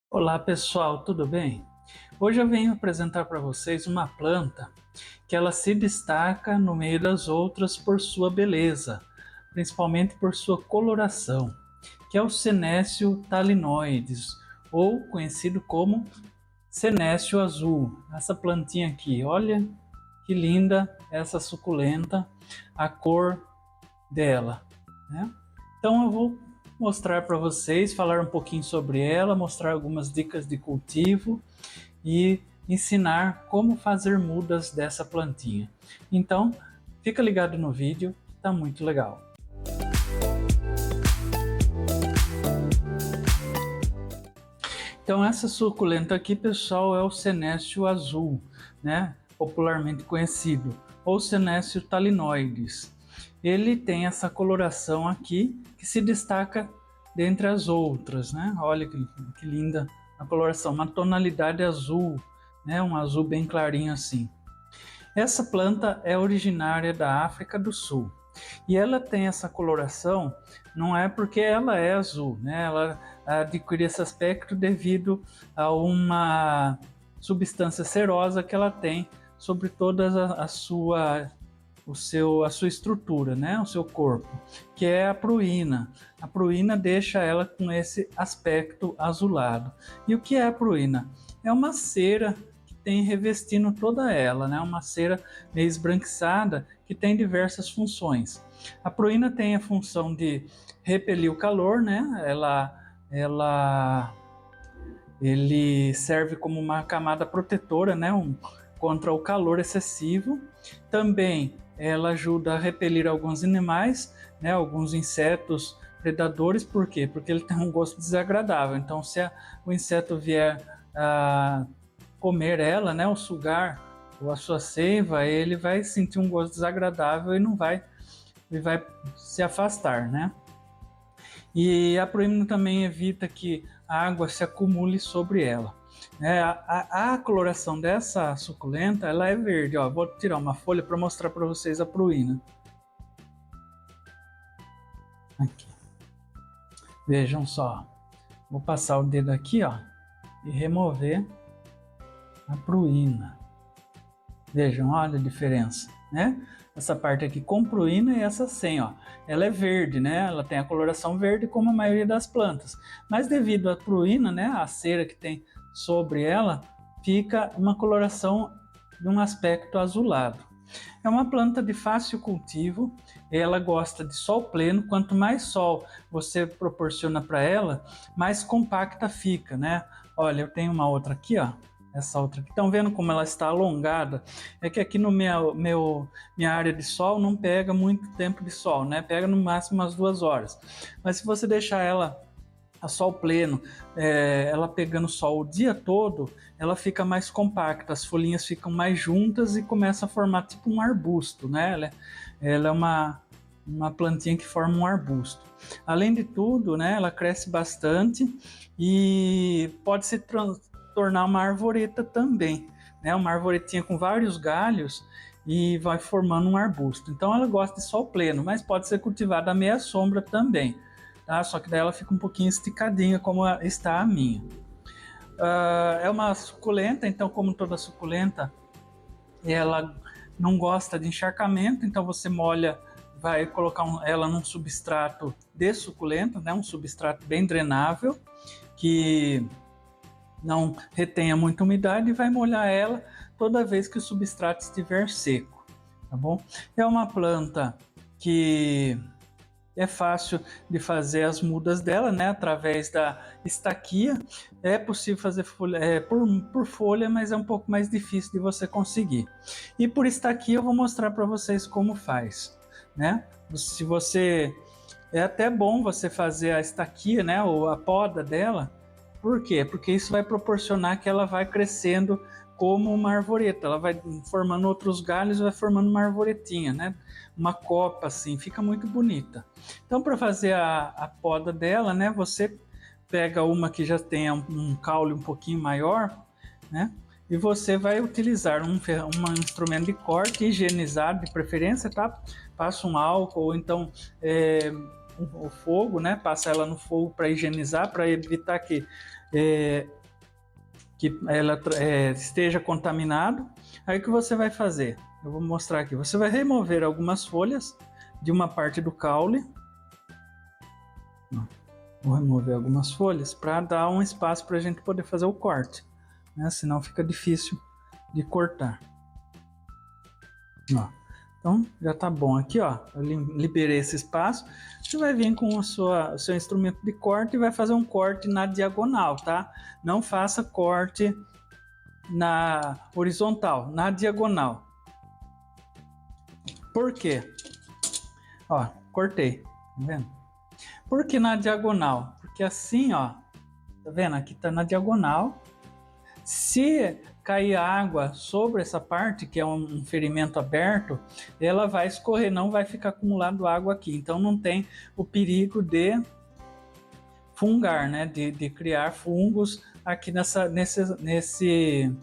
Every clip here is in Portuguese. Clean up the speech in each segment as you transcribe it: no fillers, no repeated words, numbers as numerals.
Olá pessoal, tudo bem? Hoje eu venho apresentar para vocês uma planta que ela se destaca no meio das outras por sua beleza, principalmente por sua coloração, que é o Senécio talinoides, ou conhecido como Senécio azul. Essa plantinha aqui, olha que linda essa suculenta, a cor dela, né? Então eu vou mostrar para vocês, falar um pouquinho sobre ela, mostrar algumas dicas de cultivo e ensinar como fazer mudas dessa plantinha. Então, fica ligado no vídeo, tá muito legal. Então essa suculenta aqui, pessoal, é o Senécio azul, né? Popularmente conhecido, ou Senécio talinoides. Ele tem essa coloração aqui que se destaca dentre as outras, né? Olha que linda a coloração, uma tonalidade azul, né? Um azul bem clarinho assim. Essa planta é originária da África do Sul. E ela tem essa coloração, não é porque ela é azul, né? Ela adquire esse aspecto devido a uma substância cerosa que ela tem sobre toda a sua estrutura, né? O seu corpo, que é a pruína. A pruína deixa ela com esse aspecto azulado. E o que é a pruína? É uma cera tem revestindo toda ela, né? Uma cera meio esbranquiçada que tem diversas funções. A pruína tem a função de repelir o calor, né? Ele serve como uma camada protetora, né? Contra o calor excessivo. Também ela ajuda a repelir alguns animais, né? Alguns insetos predadores. Por quê? Porque ele tem um gosto desagradável. Então, se o inseto vier a comer ela, né, ou sugar ou a sua seiva, ele vai sentir um gosto desagradável e não vai, e vai se afastar, né? E a pruína também evita que a água se acumule sobre ela. A coloração dessa suculenta ela é verde. Ó, vou tirar uma folha para mostrar para vocês a pruína. Aqui. Vejam só. Vou passar o dedo aqui, ó, e remover a pruína. Vejam, olha a diferença, né? Essa parte aqui com pruína e essa sem, ó. Ela é verde, né? Ela tem a coloração verde como a maioria das plantas. Mas devido à pruína, né, a cera que tem sobre ela, fica uma coloração de um aspecto azulado. É uma planta de fácil cultivo, ela gosta de sol pleno. Quanto mais sol você proporciona para ela, mais compacta fica, né? Olha, eu tenho uma outra aqui, ó. Essa outra aqui. Estão vendo como ela está alongada? É que aqui no minha área de sol não pega muito tempo de sol, né? Pega no máximo umas 2 horas. Mas se você deixar ela a sol pleno, ela pegando sol o dia todo, ela fica mais compacta, as folhinhas ficam mais juntas e começa a formar tipo um arbusto, né? Ela é uma plantinha que forma um arbusto. Além de tudo, né, ela cresce bastante e pode se tornar uma arvoreta também, né? Uma arvoretinha com vários galhos e vai formando um arbusto. Então ela gosta de sol pleno, mas pode ser cultivada à meia sombra também, tá? Só que daí ela fica um pouquinho esticadinha, como está a minha. É uma suculenta, então como toda suculenta, ela não gosta de encharcamento, então você molha, vai colocar ela num substrato de suculenta, né? Um substrato bem drenável, que não retenha muita umidade, e vai molhar ela toda vez que o substrato estiver seco, tá bom? É uma planta que é fácil de fazer as mudas dela, né? Através da estaquia. É possível fazer folha, por folha, mas é um pouco mais difícil de você conseguir. E por estaquia eu vou mostrar para vocês como faz, né? Se você é até bom você fazer a estaquia, né? Ou a poda dela. Por quê? Porque isso vai proporcionar que ela vai crescendo como uma arvoreta, ela vai formando outros galhos, vai formando uma arvoretinha, né? Uma copa assim, fica muito bonita. Então, para fazer a poda dela, né? Você pega uma que já tenha um caule um pouquinho maior, né? E você vai utilizar um instrumento de corte higienizado, de preferência, tá? Passa um álcool ou então o fogo, né? Passa ela no fogo para higienizar, para evitar que que ela esteja contaminado. Aí o que você vai fazer? Eu vou mostrar aqui. Você vai remover algumas folhas de uma parte do caule. Vou remover algumas folhas para dar um espaço para a gente poder fazer o corte, né? Senão fica difícil de cortar. Ó. Então já tá bom aqui, ó. Eu liberei esse espaço. Você vai vir com o seu instrumento de corte e vai fazer um corte na diagonal, tá? Não faça corte na horizontal, na diagonal. Por quê? Ó, cortei, tá vendo? Por que na diagonal? Porque assim, ó, tá vendo? Aqui tá na diagonal. Se cair água sobre essa parte, que é um ferimento aberto, ela vai escorrer, não vai ficar acumulando água aqui. Então não tem o perigo de fungar, né? De criar fungos aqui nesse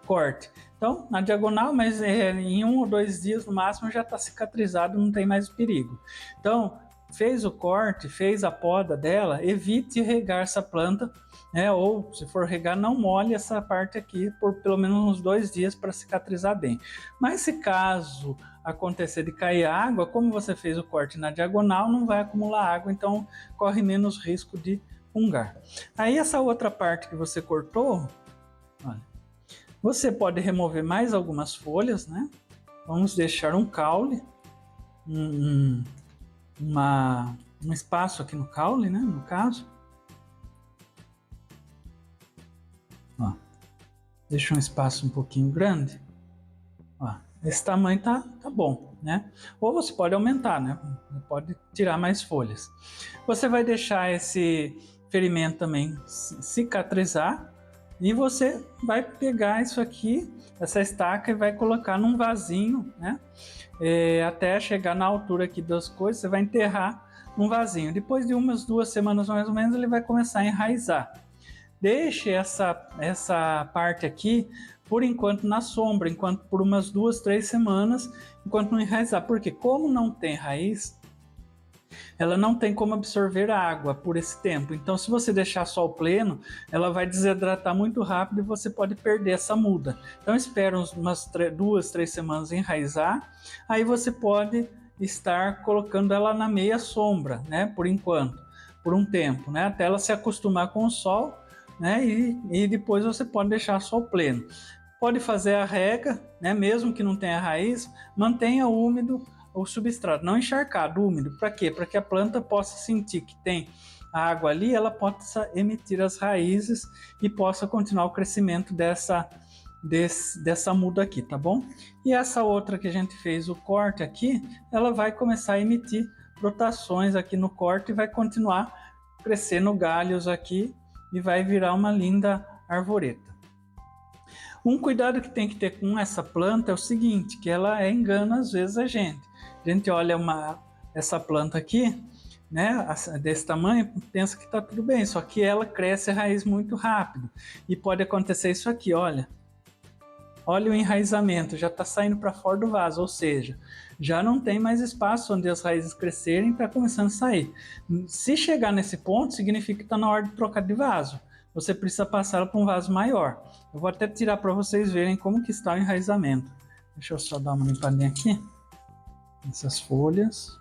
corte. Então, na diagonal, mas em 1 ou 2 dias no máximo já está cicatrizado, não tem mais perigo. Então, fez o corte, fez a poda dela, evite regar essa planta, né? Ou se for regar, não molhe essa parte aqui por pelo menos uns 2 dias para cicatrizar bem. Mas se caso acontecer de cair água, como você fez o corte na diagonal, não vai acumular água, então corre menos risco de fungar. Aí essa outra parte que você cortou, olha, você pode remover mais algumas folhas, né? Vamos deixar um caule, um espaço aqui no caule, né? No caso. Ó, deixa um espaço um pouquinho grande. Ó, esse tamanho tá bom, né? Ou você pode aumentar, né? Pode tirar mais folhas. Você vai deixar esse ferimento também cicatrizar. E você vai pegar isso aqui, essa estaca, e vai colocar num vasinho, né? Até chegar na altura aqui das coisas, você vai enterrar num vasinho. Depois de umas 2 semanas mais ou menos, ele vai começar a enraizar. Deixe essa parte aqui, por enquanto, na sombra, enquanto por umas 2, 3 semanas, enquanto não enraizar. Porque como não tem raiz, ela não tem como absorver a água por esse tempo. Então, se você deixar sol pleno, ela vai desidratar muito rápido e você pode perder essa muda. Então, espera umas 2, 3 semanas enraizar. Aí você pode estar colocando ela na meia sombra, né? Por enquanto, por um tempo, né? Até ela se acostumar com o sol, né? E depois você pode deixar sol pleno. Pode fazer a rega, né? Mesmo que não tenha raiz, mantenha úmido o substrato, não encharcado, úmido. Para quê? Para que a planta possa sentir que tem a água ali, ela possa emitir as raízes e possa continuar o crescimento dessa muda aqui, tá bom? E essa outra que a gente fez o corte aqui, ela vai começar a emitir brotações aqui no corte e vai continuar crescendo galhos aqui e vai virar uma linda arvoreta. Um cuidado que tem que ter com essa planta é o seguinte, que ela engana às vezes a gente. A gente olha essa planta aqui, né, desse tamanho, pensa que está tudo bem, só que ela cresce a raiz muito rápido. E pode acontecer isso aqui, olha. Olha o enraizamento, já está saindo para fora do vaso, ou seja, já não tem mais espaço onde as raízes crescerem e está começando a sair. Se chegar nesse ponto, significa que está na hora de trocar de vaso. Você precisa passá-la para um vaso maior. Eu vou até tirar para vocês verem como que está o enraizamento. Deixa eu só dar uma limpadinha aqui nessas folhas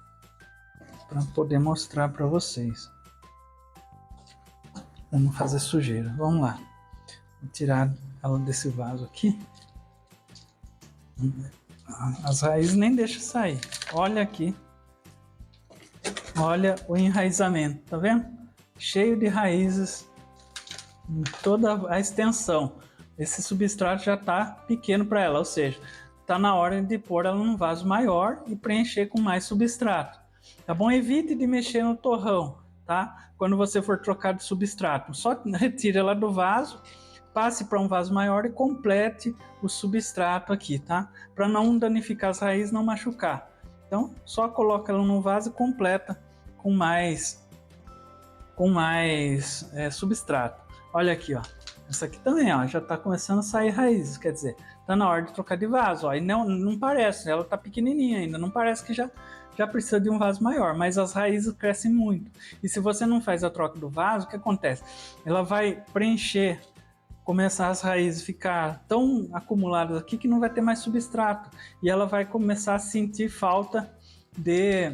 para poder mostrar para vocês. Vamos fazer sujeira. Vamos lá. Vou tirar ela desse vaso aqui. As raízes nem deixam sair. Olha aqui. Olha o enraizamento, tá vendo? Cheio de raízes em toda a extensão. Esse substrato já está pequeno para ela, ou seja, está na hora de pôr ela num vaso maior e preencher com mais substrato. Tá bom? Evite de mexer no torrão, tá? Quando você for trocar de substrato, só retire ela do vaso, passe para um vaso maior e complete o substrato aqui, tá? Para não danificar as raízes, não machucar. Então, só coloca ela no vaso e completa com mais substrato. Olha aqui, ó. Essa aqui também, ó, já está começando a sair raízes, quer dizer, está na hora de trocar de vaso, ó. E não parece, ela está pequenininha ainda, não parece que já já precisa de um vaso maior, mas as raízes crescem muito. E se você não faz a troca do vaso, o que acontece? Ela vai preencher, começar as raízes ficar tão acumuladas aqui que não vai ter mais substrato. E ela vai começar a sentir falta de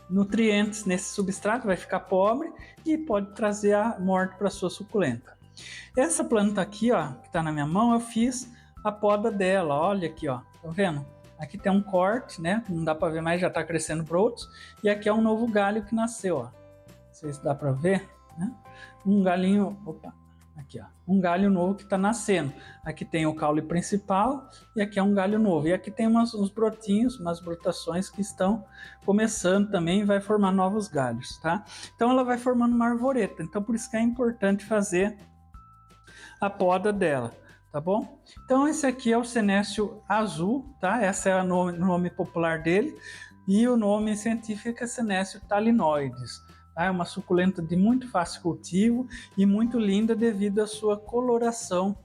nutrientes nesse substrato, vai ficar pobre e pode trazer a morte para sua suculenta. Essa planta aqui, ó, que está na minha mão, eu fiz a poda dela. Olha aqui, ó, tá vendo? Aqui tem um corte, né? Não dá para ver mais, já está crescendo brotos. E aqui é um novo galho que nasceu, ó. Não sei se dá para ver, né? Um galinho, opa, aqui, ó, um galho novo que está nascendo. Aqui tem o caule principal e aqui é um galho novo. E aqui tem uns brotinhos, umas brotações que estão começando também e vai formar novos galhos, tá? Então ela vai formando uma arvoreta. Então por isso que é importante fazer a poda dela, tá bom? Então esse aqui é o senécio azul, tá? Esse é o nome popular dele e o nome científico é senécio talinoides. Tá? É uma suculenta de muito fácil cultivo e muito linda devido à sua coloração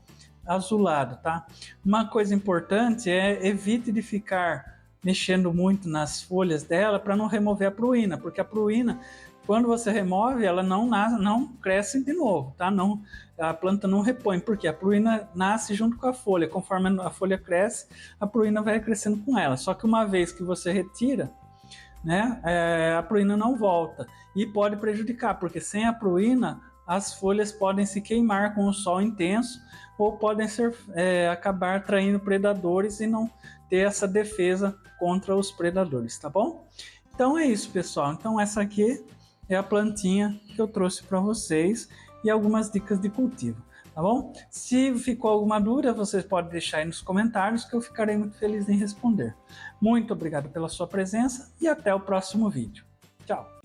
azulada, tá? Uma coisa importante é evite de ficar mexendo muito nas folhas dela para não remover a pruína, porque a pruína, quando você remove, ela não cresce de novo, tá? Não, a planta não repõe, porque a pruína nasce junto com a folha. Conforme a folha cresce, a pruína vai crescendo com ela. Só que uma vez que você retira, né, a pruína não volta e pode prejudicar, porque sem a pruína as folhas podem se queimar com o sol intenso ou podem acabar atraindo predadores e não ter essa defesa contra os predadores, tá bom? Então é isso, pessoal. Então essa aqui é a plantinha que eu trouxe para vocês e algumas dicas de cultivo, tá bom? Se ficou alguma dúvida, vocês podem deixar aí nos comentários que eu ficarei muito feliz em responder. Muito obrigado pela sua presença e até o próximo vídeo. Tchau!